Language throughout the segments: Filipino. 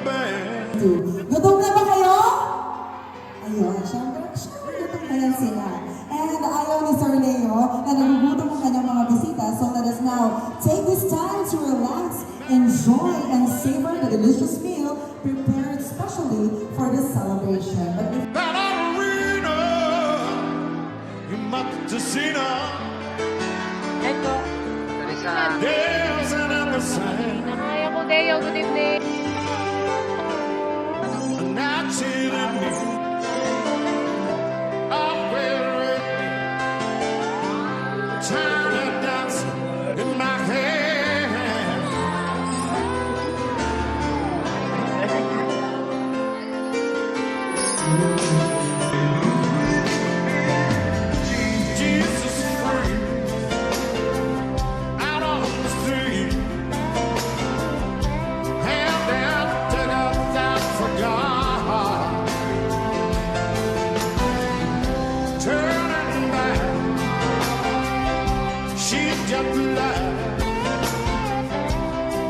band. Gutom na ba kayo? Ayun, syempre gutom na yan sila. And ayaw ni Sir Leo na nagugutom ang kanyang mga bisita. So let us now take this time to relax, enjoy, and savor the delicious meal prepared specially for this celebration. But That arena, you must have seen her dancing in the sand. Nakaya ko, Deo. Good evening. Not chilling me. I'm wearing China dancing in my hand. Jesus free out on the street. Hand down, take up that for God. Turning back, she's just like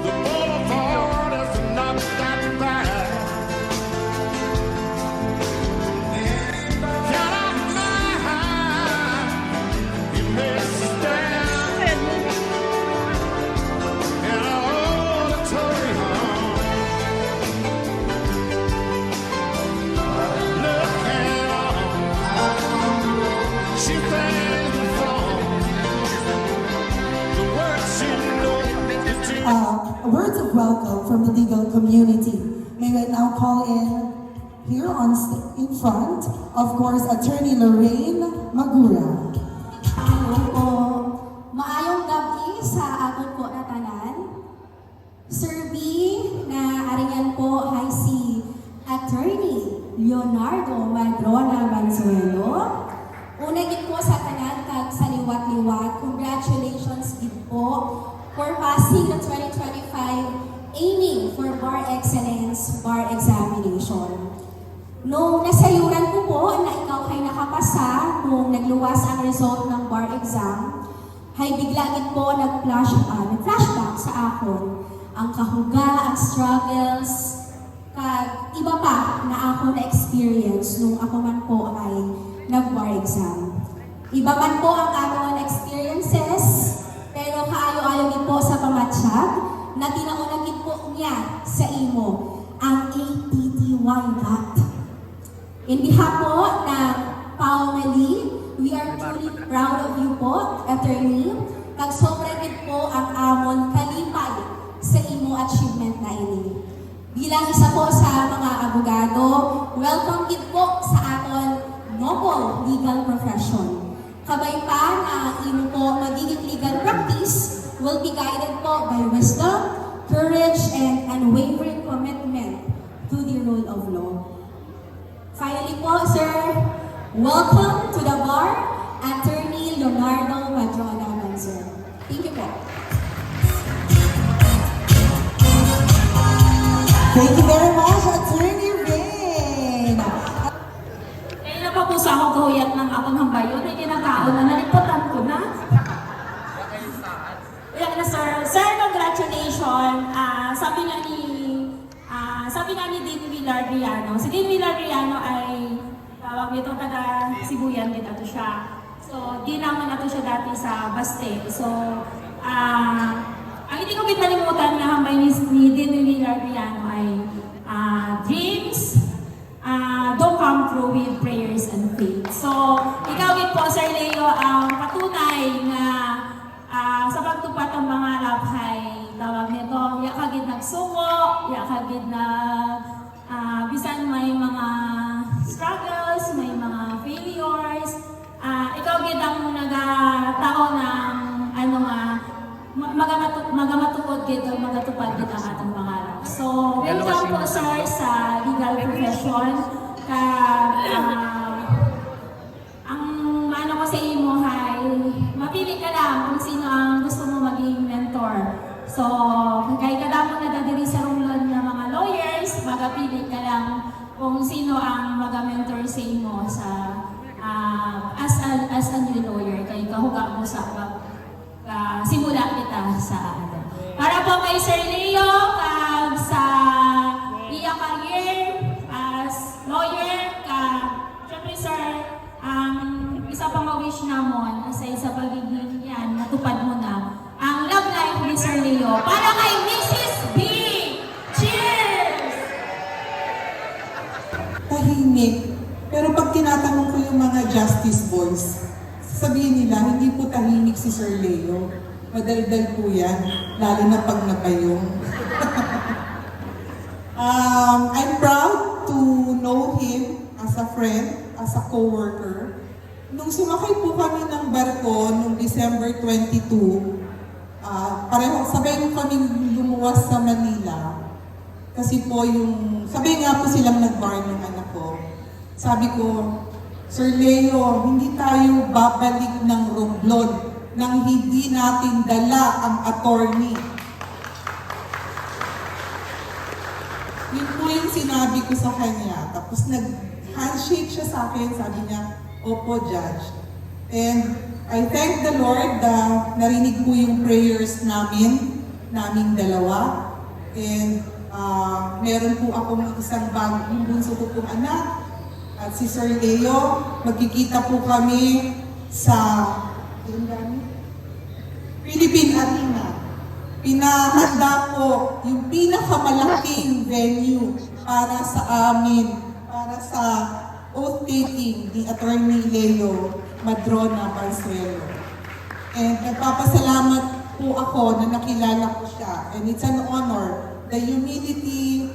the boulevard is not that bad. Get out my eye, you may stand in an auditorium. Looking on, she thanks for the words she knows to words of welcome from the legal community. May I now call in here in front, of course, Attorney Lorraine Magura. Ano po, maayong gabi sa aton po na tanan. Sir B, na aringan po ay si Attorney Leonardo Madrona Manzuelo. Una gid po sa tanan kag sa liwat-liwat, congratulations gid po for passing the 2025 aiming for Bar Excellence Bar Examination. Nung nasayuran ko po na ikaw ay nakapasa nung nagluwas ang result ng bar exam, ay bigla po nag-flashback sa akon ang kahuga, ang struggles, kag iba pa na ako na-experience nung ako man po ay nag-bar exam. Iba man po ang akong experiences, pero kaayo-ayo din po sa pamatsyag na tinaunagin po niya sa imo ang ATTY GAT. In behalf po ng PAOMELI, we are truly proud of you po, Attorney. Kag sobra din po ang amon kalipay sa imo achievement na ini. Bilang isa po sa mga abogado, welcome din po sa aton noble legal profession. Kabay pa na imo po magiging legal practice will be guided po by wisdom, courage, and unwavering commitment to the rule of law. Finally po, sir, welcome to the bar, Attorney Leonardo Madrona Manzuelo. Thank you po. Thank you very much, Attorney Rain. Kaya na pa po sa ako gahuyat ng akong hambayon, ay kinakaon na, nalipotan ko na. Uyak na, sir. Sir, congratulations. Sabi nga ni Dean Villarriano. Si Dean Villarriano ay tawag nito taga Sibuyan din ato siya. So, di naman ato siya dati sa Baste. So, ang hindi ko pinalimutan na hambay ni Dean Villarriano ay dreams don't come true with prayers and faith. So, ikaw din po, Sir Leo, ang patunay na sa pagtupad ng mga laphay, tawag nito, yakagid nagsuko, yakagid na bisan may mga struggles, may mga failures, ikaw gid ang nagatao ng magamatukod gid o magatupad gid ang atong pangarap. So, welcome po, sir, sa legal profession. Ang ano ko sa imo ay mapili ka lang kung sino ang gusto mo maging mentor. So, kay kada mo na diri sa rulon ng mga lawyers, magapili ka lang kung sino ang mag-mentor sa imo sa as a new lawyer. Kay kahuga mo sa simula kita sa ano. Para po kay Sir Leo, sa iya isa pang wish namon, aside sa pagiging yan, natupad mo na, ang love life ni Sir Leo para kay Mrs. B! Cheers! Tahimik. Pero pag tinatanong ko yung mga Justice Boys, sabihin nila, hindi po tahimik si Sir Leo. Madaldal po yan, lalo na pag napayong. I'm proud to know him as a friend, as a co-worker. Nung sumakay po kami ng barko noong December 22, pareho, sabay mo kami lumuwas sa Manila. Kasi po yung, sabay nga po silang nag-bar ng anak ko. Sabi ko, Sir Leo, hindi tayo babalik ng Romblon nang hindi natin dala ang attorney. Yun po yung sinabi ko sa kanya. Tapos nag-handshake siya sa akin. Sabi niya, Opo, Judge. And I thank the Lord na narinig po yung prayers naming dalawa. And meron po akong isang yung bunso ko pong anak. At si Sir Leo, magkikita po kami sa Philippine Arena. Pinahanda po yung pinakamalaking venue para sa amin, para sa oath-taking ni Attorney Leo Madrona Barzuelo. And nagpapasalamat po ako na nakilala ko siya. And it's an honor. The humility,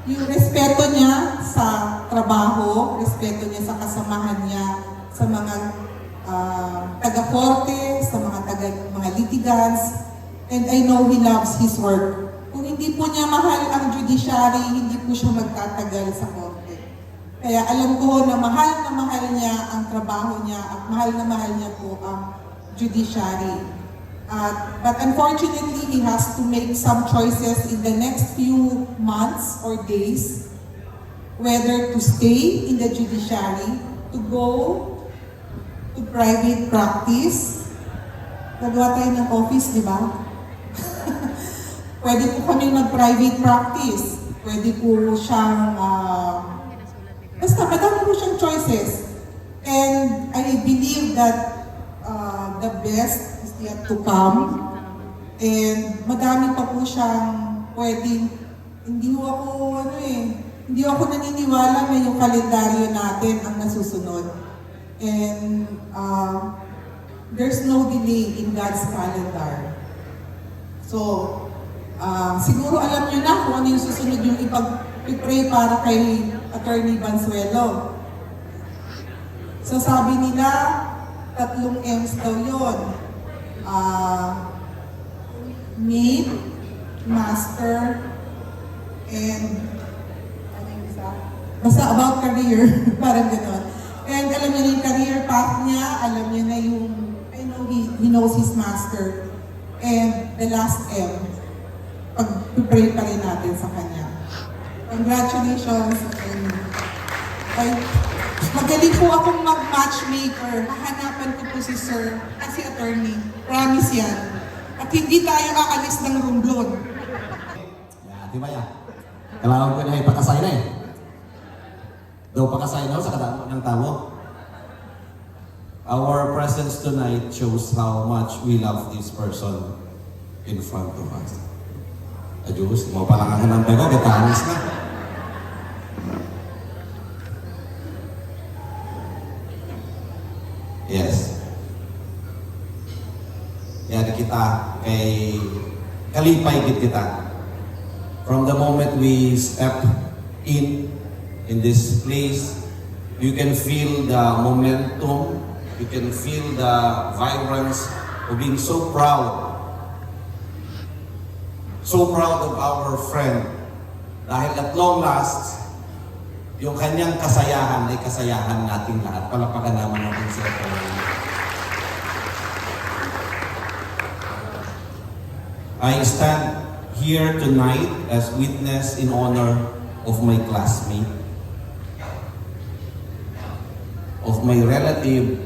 yung respeto niya sa trabaho, respeto niya sa kasamahan niya, sa mga taga-korte, sa mga litigants, and I know he loves his work. Kung hindi po niya mahal ang judiciary, hindi po siya magtatagal sa korte. Kaya alam ko na mahal niya ang trabaho niya at mahal niya po ang judiciary. But unfortunately, he has to make some choices in the next few months or days, whether to stay in the judiciary, to go to private practice. Nagawa tayo ng office, di ba? Pwede po kami mag-private practice. Pwede po siyang, basta madami po siyang choices. And I believe that the best is yet to come. And madami pa po siyang pwedeng, hindi ako naniniwala na yung kalendaryo natin ang nasusunod. And there's no delay in God's calendar. So, siguro alam niyo na kung ano yung susunod yung ipag-pray para kay Attorney Barzuelo. So sabi nila, 3 M's daw yun. Maid, Master, and ano yung isa? Basta about career, parang gano'n. And alam niya na yung career path niya, alam niya na yung, I know he knows his master. And the last M, pag-pray pa rin natin sa kanya. Congratulations. And magaling po akong mag-matchmaker. Hahanapan ko po si Sir at si Attorney. Promise yan. At hindi tayo aalis ng Romblon. Ya, di ba yan? Kailangan ko na ipakasay na eh. Daw pakasay na sa kadamo ng tao. Our presence tonight shows how much we love this person in front of us. Adjus, mau palang ang hanang ko, kita anis na. Yes. Yan kita kay kalipay gid kita. From the moment we step in this place, you can feel the momentum, you can feel the vibrance of being so proud. So proud of our friend. Dahil at long last, yung kanyang kasayahan ay kasayahan nating lahat. Palapakan naman natin siya. I stand here tonight as witness in honor of my classmate, of my relative,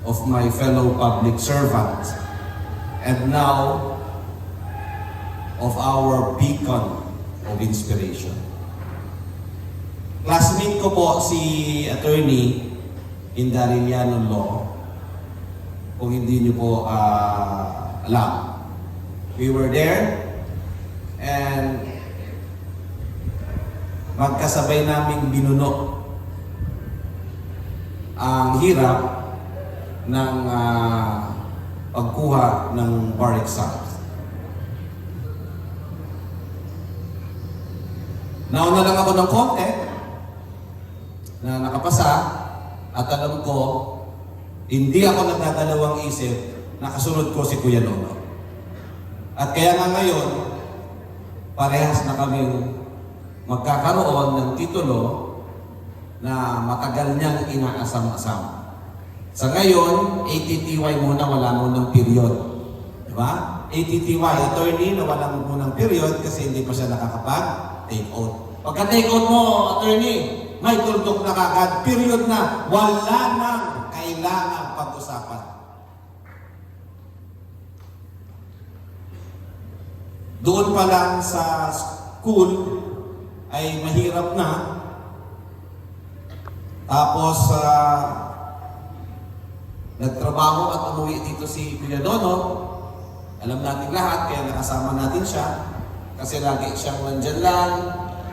of my fellow public servant, and now of our beacon of inspiration. classmate ko po si attorney in Dariliano Law. Kung hindi niyo po alam. We were there and magkasabay naming binuno ang hirap ng pagkuha ng bar exams. Nauna lang ako ng konti na nakapasa at alam ko, hindi ako nagdadalawang isip na kasunod ko si Kuya Nono. At kaya nga ngayon, parehas na kaming magkakaroon ng titulo na matagal niyang inaasam-asam. Sa ngayon, ATTY muna, wala munang period. Diba? ATTY, attorney na walang munang period kasi hindi pa siya nakakapag-take out. Pagka-take out mo, attorney, may tuldok na kagad, period na, wala nang kailangan pag-usapan. Doon pa lang sa school ay mahirap na. Tapos, nagtrabaho at umuwi dito si Kuya Nono. Alam natin lahat, kaya nakasama natin siya. Kasi lagi siyang nandyan lang,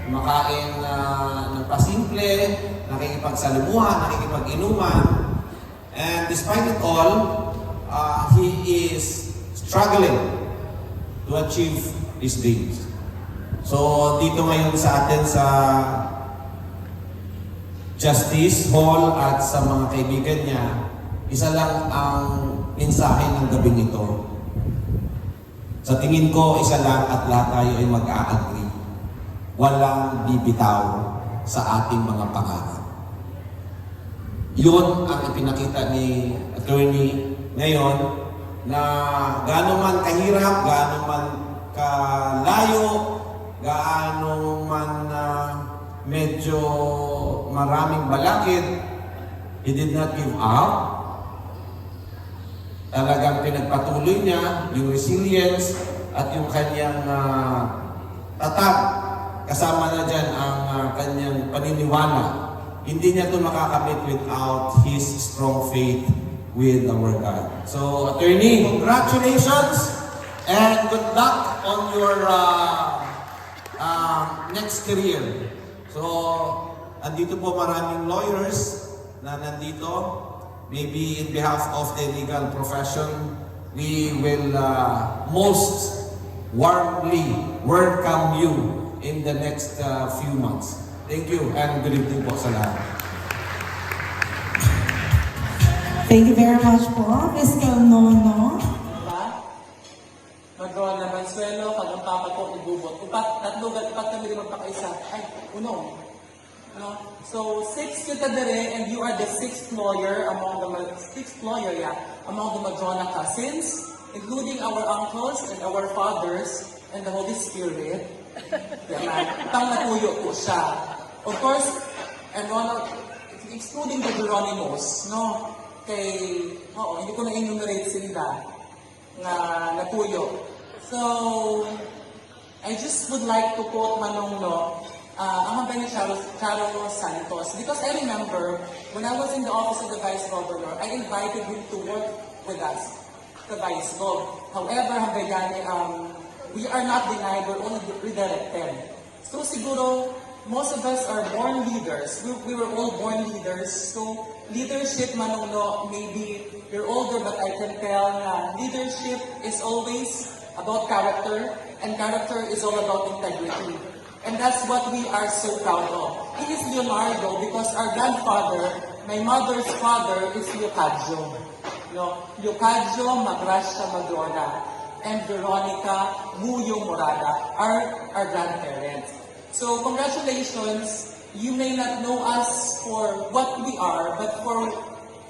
kumakain ng pasimple, nakikipagsalimuhan, nakikipag-inuman. And despite it all, he is struggling to achieve his dreams. So, dito ngayon sa atin sa Justice Hall at sa mga kaibigan niya, isa lang ang mensahe ng gabing ito. Sa tingin ko, isa lang at lahat tayo ay mag-a-agree. Walang bibitaw sa ating mga pangarap. Yun ang ipinakita ni attorney ngayon na gaano man kahirap, gaano man kalayo, gaano man medyo maraming balakid, he did not give up. Talagang pinagpatuloy niya yung resilience at yung kanyang tatag. Kasama na dyan ang kanyang paniniwala. Hindi niya ito makakamit without his strong faith with our God. So, attorney, congratulations and good luck on your next career. So, andito po maraming lawyers na nandito. Maybe in behalf of the legal profession, we will most warmly welcome you in the next few months. Thank you and good evening po sa lahat. Thank you very much po, Fiscal Nono. Magawa na Mansuelo, pag ang papa ko ibubot. Upat kami rin magpakaisa. Ay, uno. No? So, 6 kita dere, and you are the sixth lawyer among the Madrona cousins, including our uncles and our fathers and the Holy Spirit. Tang natuyo po siya. Of course, and excluding the Geronimos, no? Hindi ko na-enumerate sila na napuyo. So, I just would like to quote Manonglo, ang hanggang ni Charo Santos. Because I remember, when I was in the office of the Vice Governor, I invited him to work with us, the Vice Gov. However, we are not denied, we're only redirected. So siguro, most of us are born leaders. We were all born leaders. So, leadership, Manonglo, maybe you're older, but I can tell na leadership is always about character, and character is all about integrity. And that's what we are so proud of. He is Leonardo because our grandfather, my mother's father, is Leocadio. Leocadio Magracia Madrona and Veronica Muyo Morada are our grandparents. So congratulations. You may not know us for what we are, but for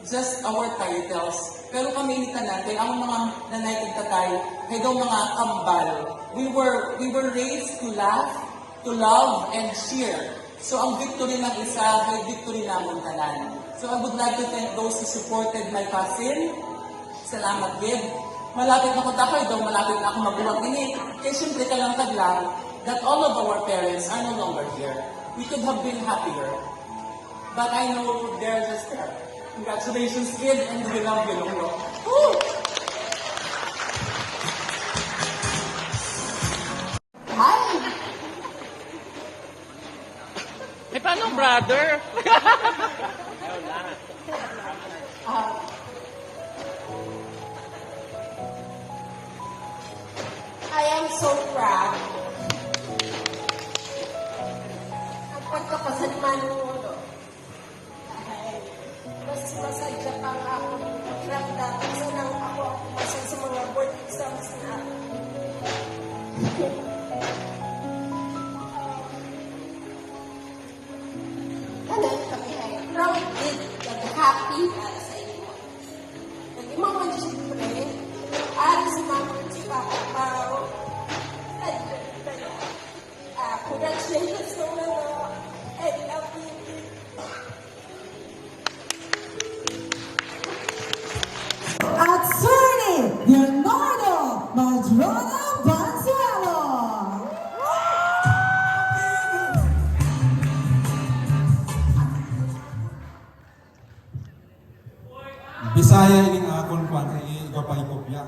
just our titles. Pero kami ni tanan, kaya ang mga nanay tatay, kaya daw mga kambal. We were raised to laugh, to love, and cheer. So ang victory ng isa, ay victory namon tanan. So I would like to thank those who supported my cousin. Salamat, Gib. Malapit na ko takoy daw, malapit na ako magbuwag ini. Kaya syempre ka lang taglang that all of our parents are no longer here. we could have been happier. But I know they're just there. Congratulations, kid, and we love you, Lolo. Woo! Hi! Eh, paano, brother? I am so proud. Ang pagkapasalman mo, no? Dahil mas masadya pang ako pakiramdam kasi nang ako ang pumasok sa mga board exams na ano kami ay proud and happy para sa inyo. Nag-ima man siyempre, ari si Mama at si Papa Pao. Congratulations, Lolo. I love you. Attorney Leonardo Madrona Banzuelo. Bisaya ining akon kwan ay igapay-kopya.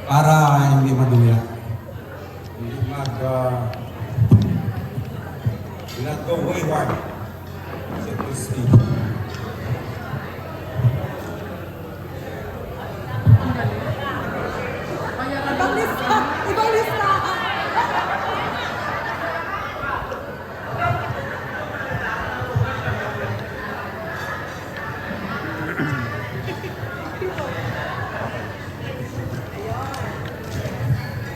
Para hindi maduya. Hindi not go wayward. So to speak. Ibang lista! Ibang lista!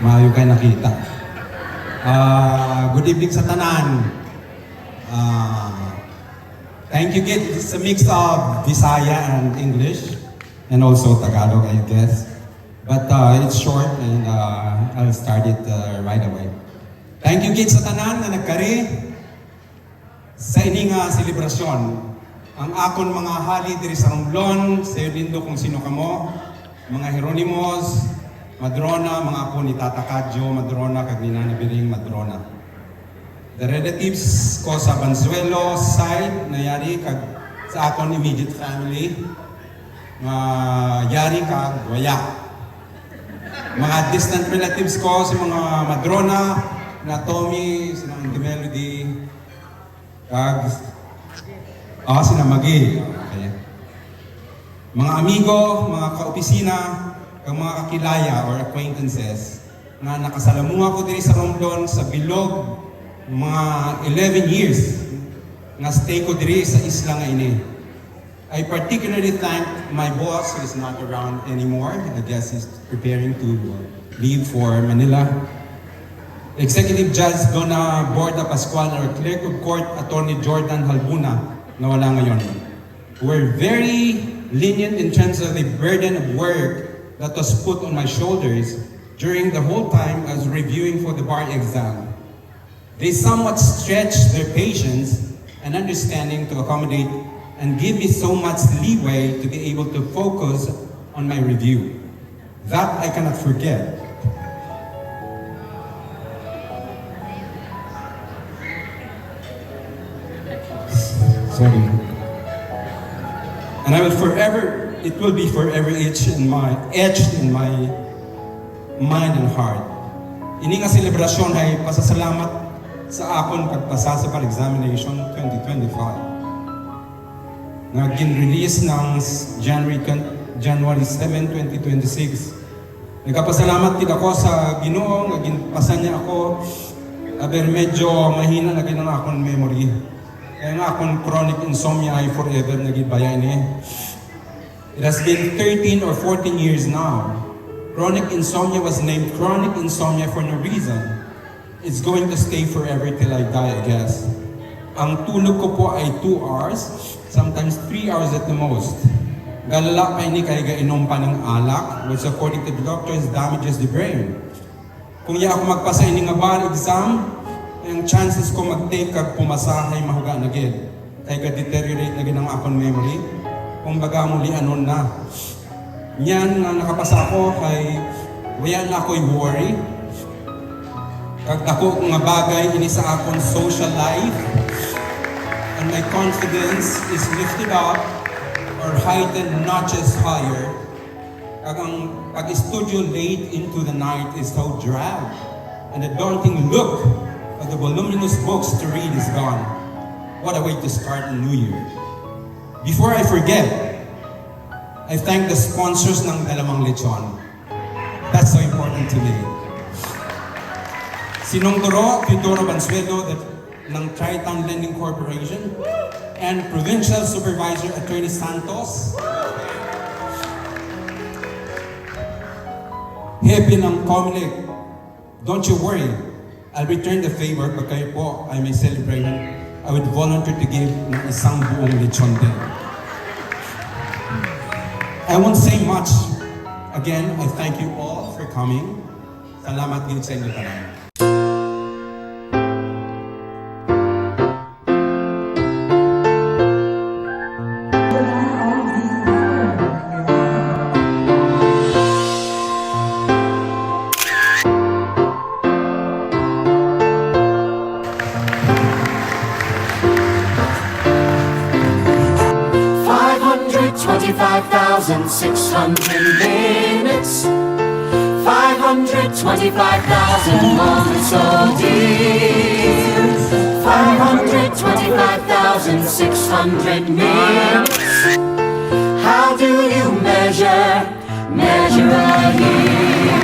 Maayo kayo nakita. Good evening sa tanan. Thank you, kid. It's a mix of Visaya and English, and also Tagalog, I guess. But it's short, and I'll start it right away. Thank you, kid, sa tanan na nagkari sa ining selebrasyon. Ang akon mga hali diri sa Romblon, sa lindo kung sino kamo, mga Hieronymos, Madrona, mga ako ni Tata Kadjo, Madrona, kag ni Nana Biring, Madrona. The relatives ko sa Banzuelo side, na yari kag sa akon immediate family, yari kag Waya. Mga distant relatives ko sa mga Madrona, na Tommy, sina Auntie Melody, kag sina Magi. Okay. Mga amigo, mga kaopisina, kag mga kakilaya or acquaintances na nakasalamuha ko diri sa Romblon sa bilog mga 11 years na stay ko diri sa isla nga ini. I particularly thank my boss who is not around anymore. I guess he's preparing to leave for Manila. Executive Judge Donna Borda Pascual or Clerk of Court Attorney Jordan Halbuna na wala ngayon. We're very lenient in terms of the burden of work that was put on my shoulders during the whole time I was reviewing for the bar exam. They somewhat stretched their patience and understanding to accommodate and give me so much leeway to be able to focus on my review. That I cannot forget. Sorry. And I will forever, it will be forever etched in my mind and heart. Ini nga selebrasyon ay pasasalamat sa akon pagpasa sa examination 2025. Naging release ng January 7, 2026. Nagkapasalamat din ako sa Ginoo, naging pasa niya ako, aber medyo mahina na ng akong memory. Kaya nga akong chronic insomnia ay forever nagibayan eh. It has been 13 or 14 years now. Chronic insomnia was named chronic insomnia for no reason. It's going to stay forever till I die, I guess. Ang tulog ko po ay 2 hours, sometimes 3 hours at the most. Galala kay ni kay gainom pa ng alak, which according to the doctors damages the brain. Kung iya ako magpasa ini nga bar exam, ang chances ko mag-take kag pumasahay mahuga na gid. Kay ga-deteriorate na gid ang akong memory. Kung baga muli anon na. Yan na nakapasa ako kay wala na ako'y worry. Kag ako nga bagay ini sa akong social life, and my confidence is lifted up or heightened notches higher. Kag ang pag-studio late into the night is so drab, and the daunting look of the voluminous books to read is gone. What a way to start a new year. Before I forget, I thank the sponsors ng Dalawang Lechon. That's so important to me. Sinong Duro, Teodoro Bansuedo ng Tri-Town Lending Corporation, and Provincial Supervisor Attorney Santos. Happy ng Comelec. Don't you worry, I'll return the favor pag kayo po ay may celebration. I would volunteer to give ng isang buong lechon din. I won't say much. Again, I thank you all for coming. Salamat din sa inyo tanan. Minutes, 525,000 moments, oh dear. 525,600 minutes. How do you measure a year?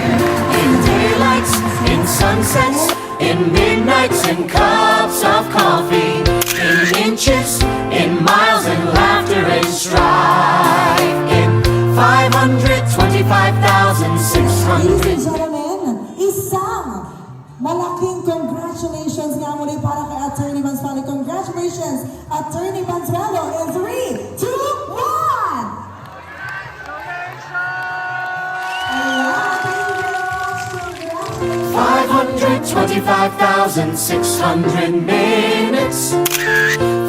In daylights, in sunsets, in midnights, in cups of coffee, in inches, in miles, and laughter and strife. 525,600. Ladies and gentlemen, isang malaking congratulations nga muli para kay Attorney Mansuelo. Congratulations, Attorney Mansuelo, in 3, 2, 525,600 minutes,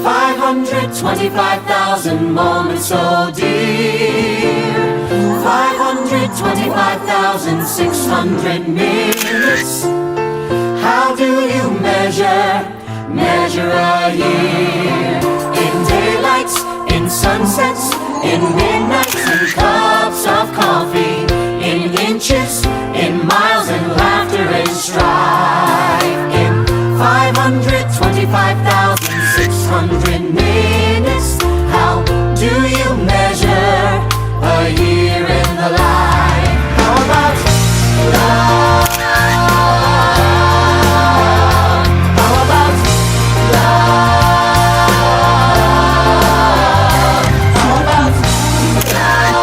525,000 moments, oh dear. 525,600 minutes. How do you measure a year? In daylights, in sunsets, in midnights, in cups of coffee, in inches, in miles, and laughter and strife. In 525,600 minutes. How do you measure a year in the life? How about love? How about love? How about love?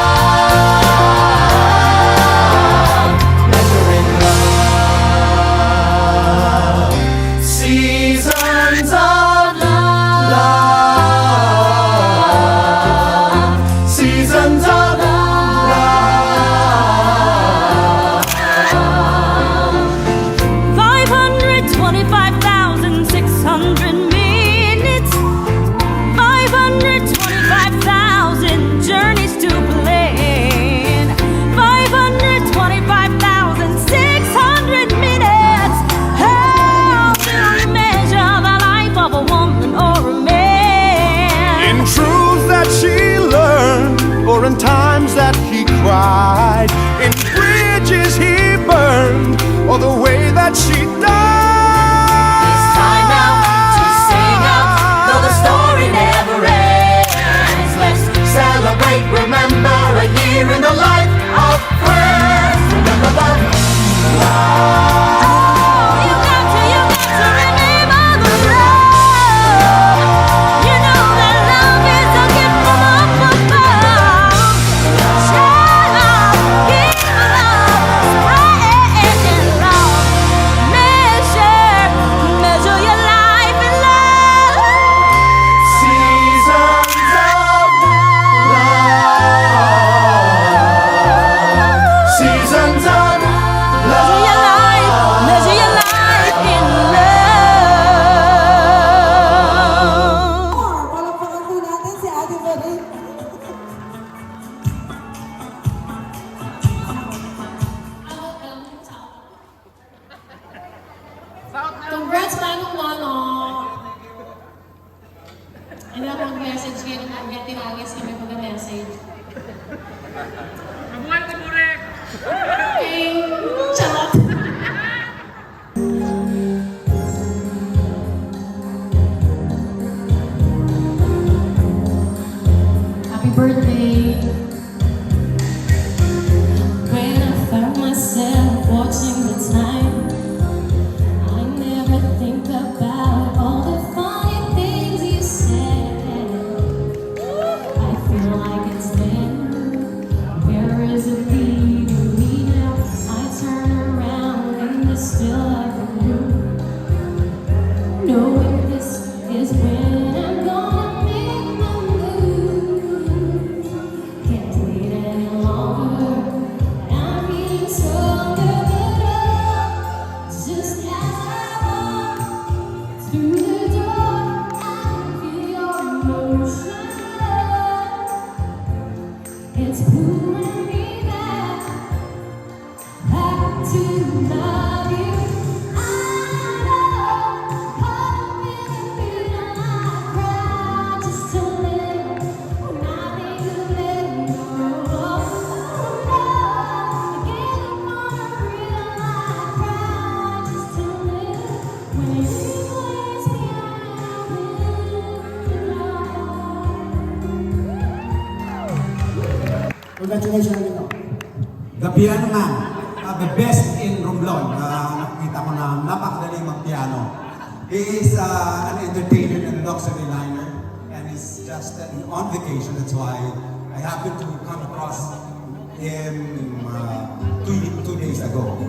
Wala akong mag-message kayo ng agad, tinagis kami pag-message. Mabuhay ko mo rin! Okay, charot! Happy birthday! When I found myself watching the time, I never think about all the funny things you said. I feel like it's then. Where is it leading me now? I turn around in the still of the room, knowing this is when I'm gonna make my move. Can't wait any longer. I'm feeling stronger, but just as I walk through the door, I feel your emotion. It's pulling me back to love you. I know, hoping and feeling like cry just a little when I think of letting go. Oh no, again I wanna feel like cry just a little when you place me out in the Congratulations, Lino. The piano man, the best in Romblon. Nakikita ko na napakadaling mag-piano. He is an entertainer and a luxury liner, and he's just on vacation. That's why I happened to come across him 2 days ago.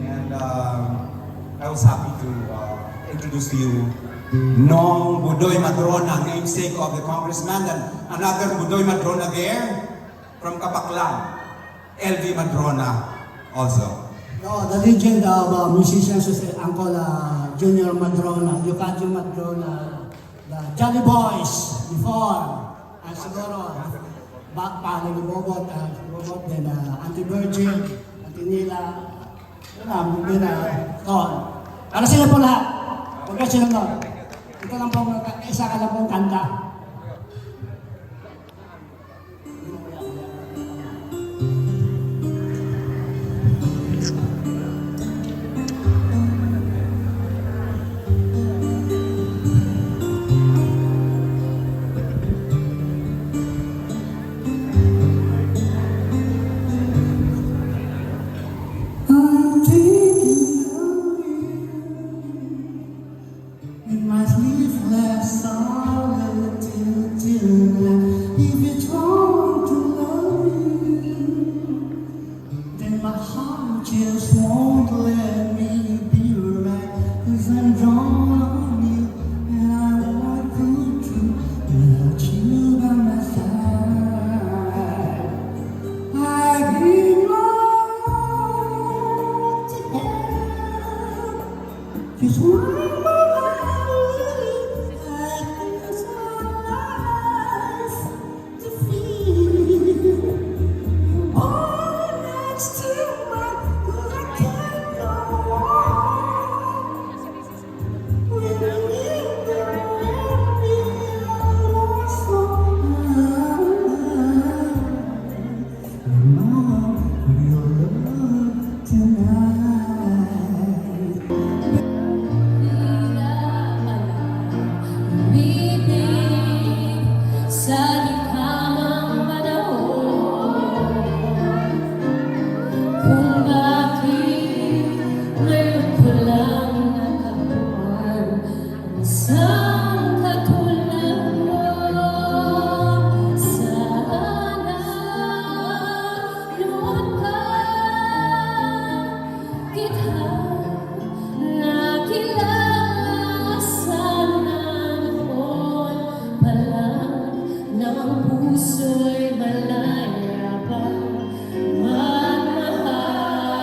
And I was happy to introduce to you Nong Budoy Madrona, namesake of the congressman, and another Budoy Madrona there from Kapaklan, LV Madrona also. No, the legend of musicians is Uncle Junior Madrona, Yukajo Madrona, the Jolly Boys before, and siguro, back pa ni Bobot, then Auntie Virgin, Auntie Nila, yun Ton. Para sila po lahat. Congratulations. Ito lang po, isa ka lang pong kanta. I'm thinking of you in my sleepless solitude tonight. If it's wrong to love you, then my heart just won't let me be right. 'Cause I'm drawn on you and I won't go through without you by my side. I give my heart to you. Just one more night, I think it's my life to feel. Oh, next to my, 'cause I can't go on. When I need the rain, I'm so your love tonight. Bibig sa likamang panahon, kung bakit ngayon ko lang nakabuhan ang isang katulad mo. Sana noon pa kita nakilala, sana noon pa lang ng puso'y malaya pa magmahal.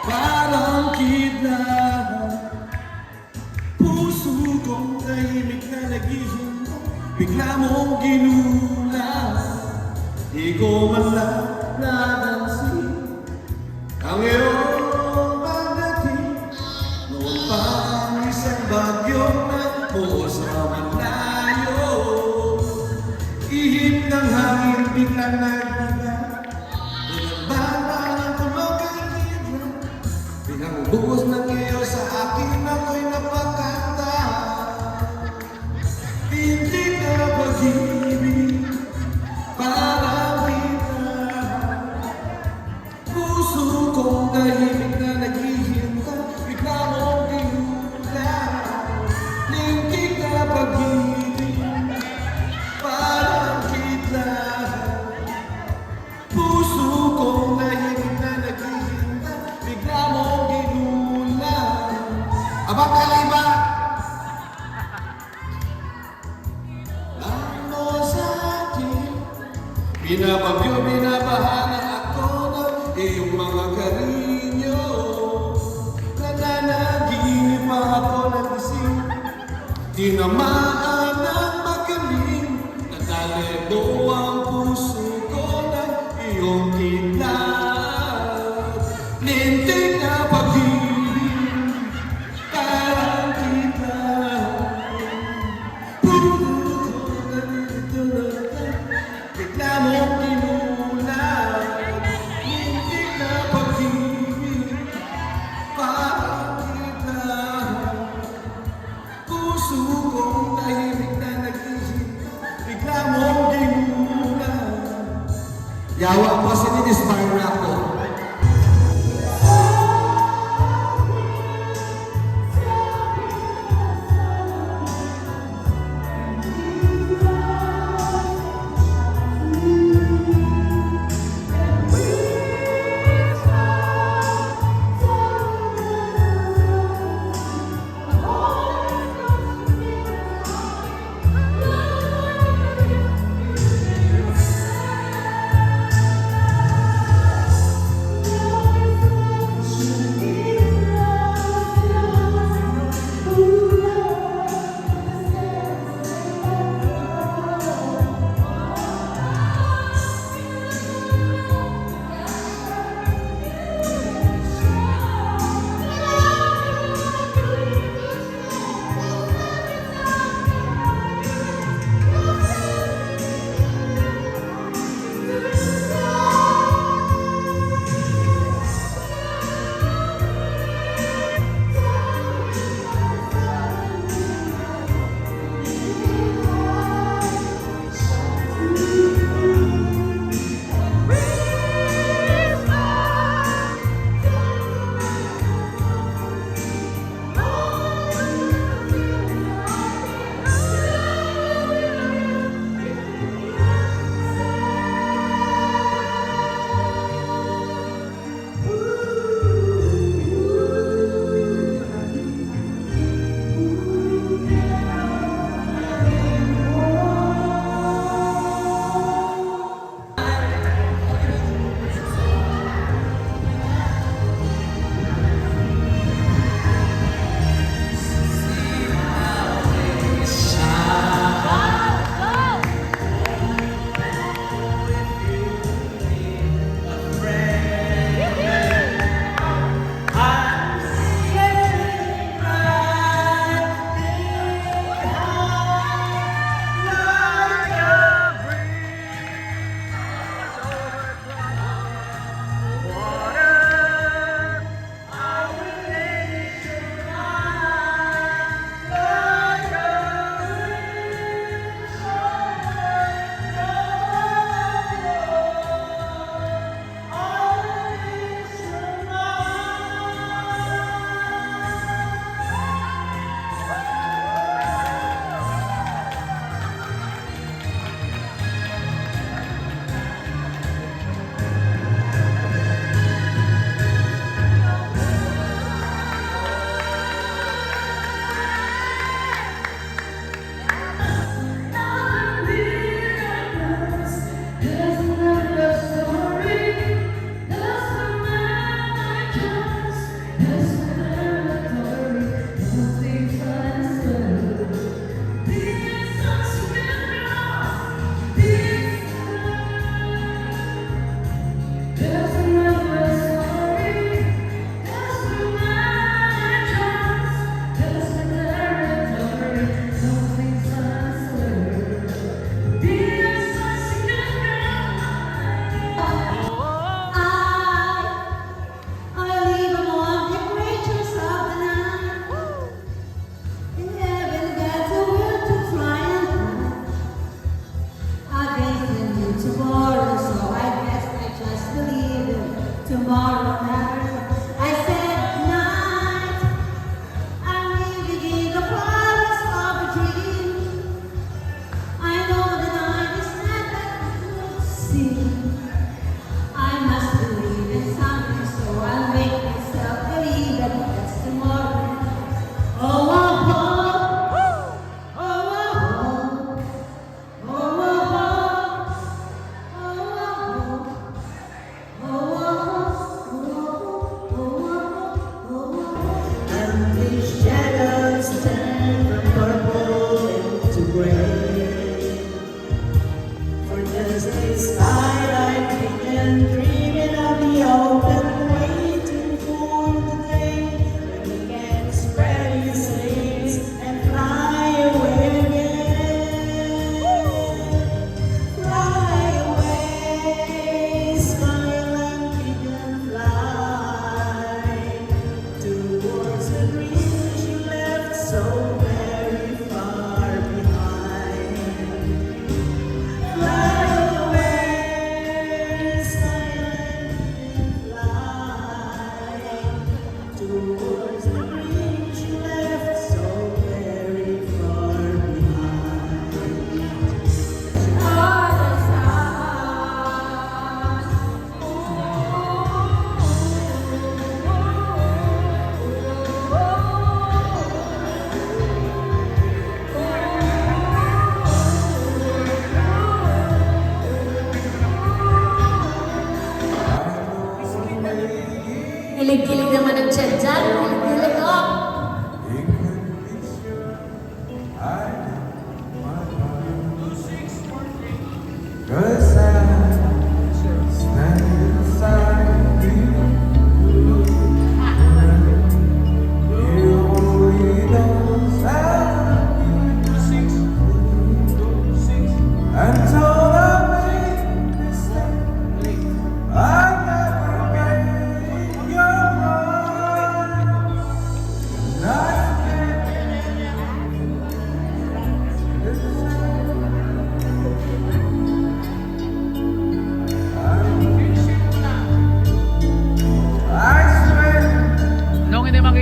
parang kidlat. Puso kong tahimik na naghihintay, bigla mong ginulat. Di ko man lang nadansin ang iyong pagdating. Noon pa ang isang bagyong nagpuos sa malayo. Ihip ng hangin biglang nagbigat, binababa ng tumagalitan. Pinangbuhos ng iyo sa akin ako'y napakanta. Tindig na pag-ibig, parang kita. Puso kong tahimik na naghihintay, bigla mong ginulat. Tindig na pag-ibig, parang kita. Puso kong tahimik na naghihintay, bigla mong ginulat. Abang Kaliba! Ano sa akin? Binabagyo, binabahala ako ng iyong mga karinyo. Nananaginip pa ako nagising, tinamaan ng magaling. Nadalebo ang puso ko ng iyong kidlat. Lintig na pag-ibig, parang kita. Puso ko na dito lang, bigla mong ginulat. Lintig na pag-ibig, parang kita. Puso kong tahimik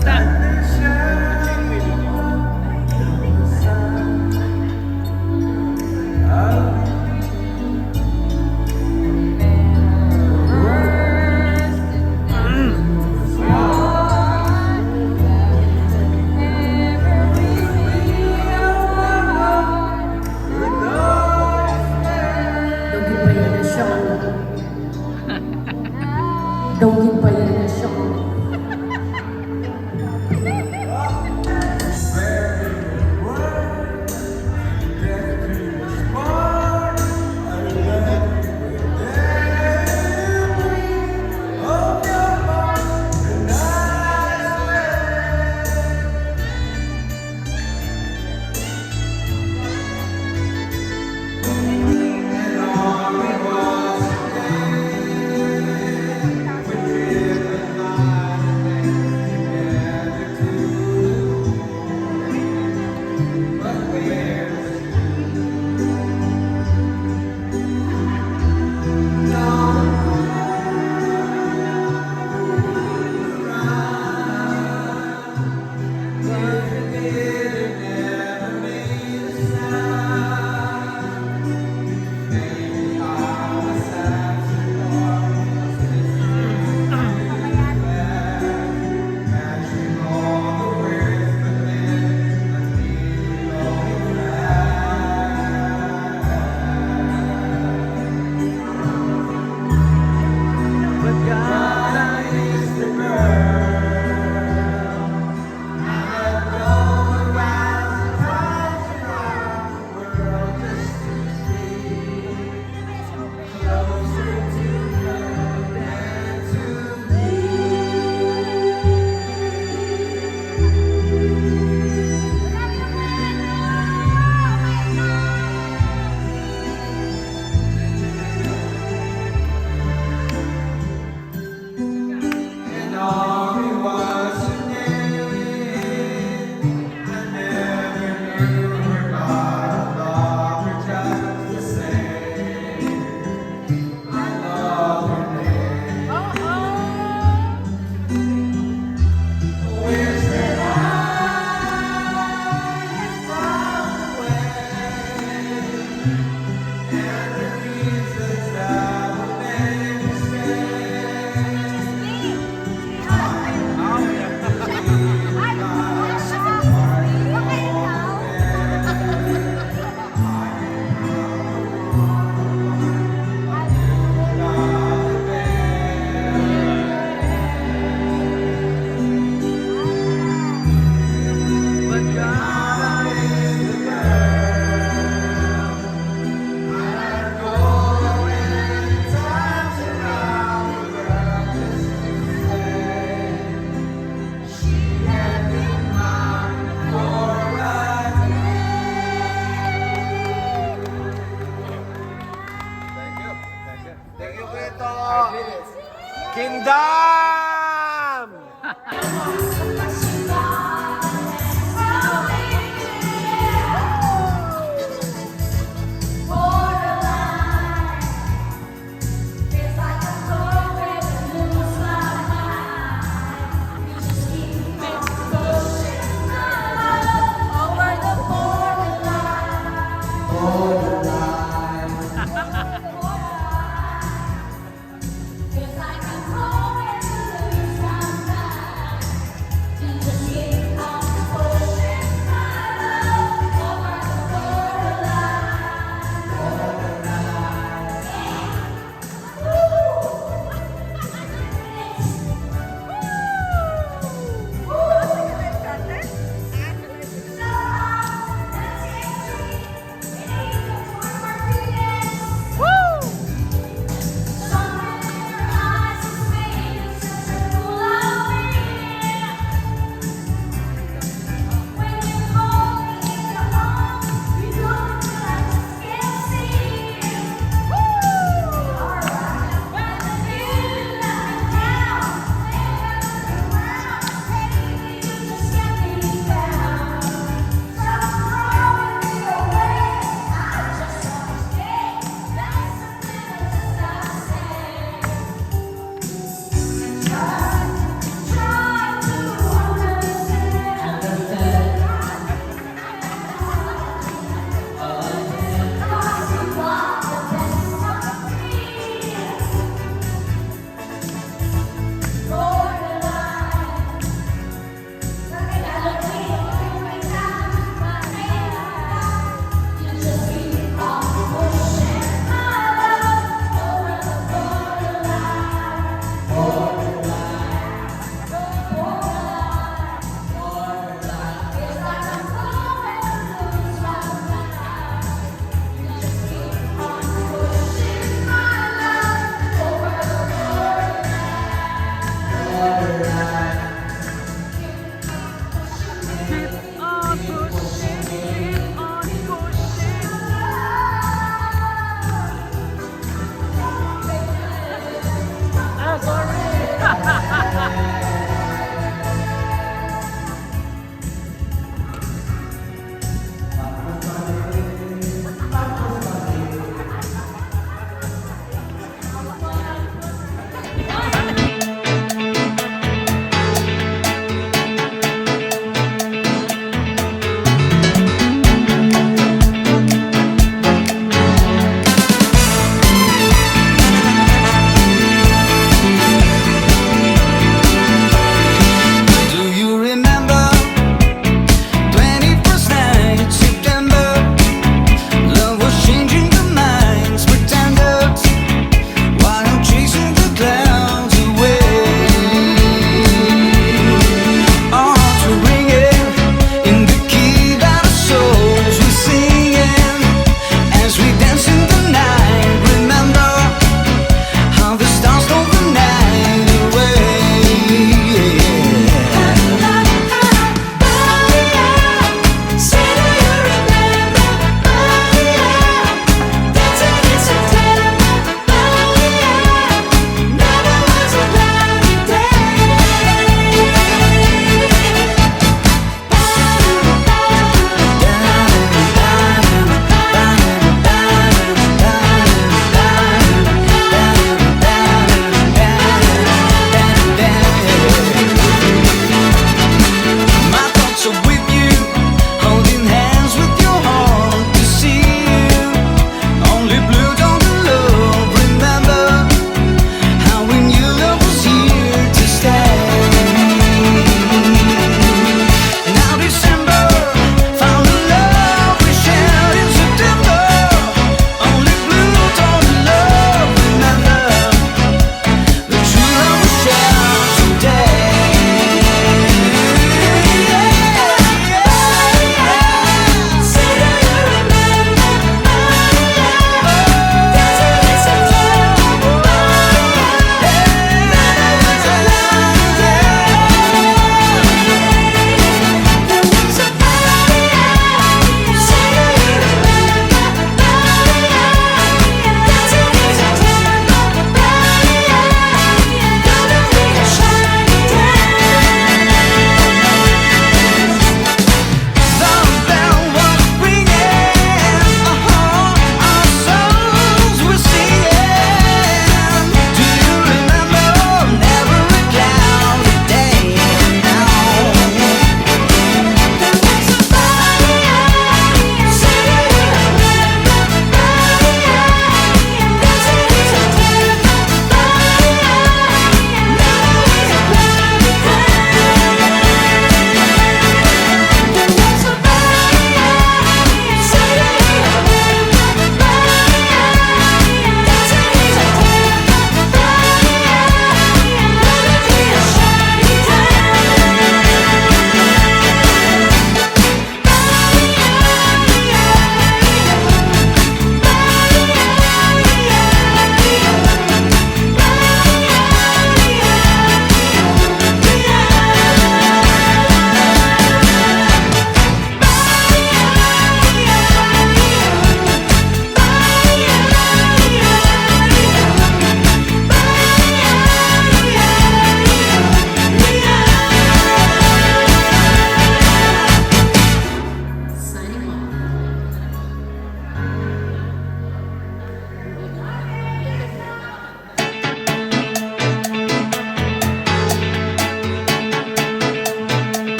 Tita.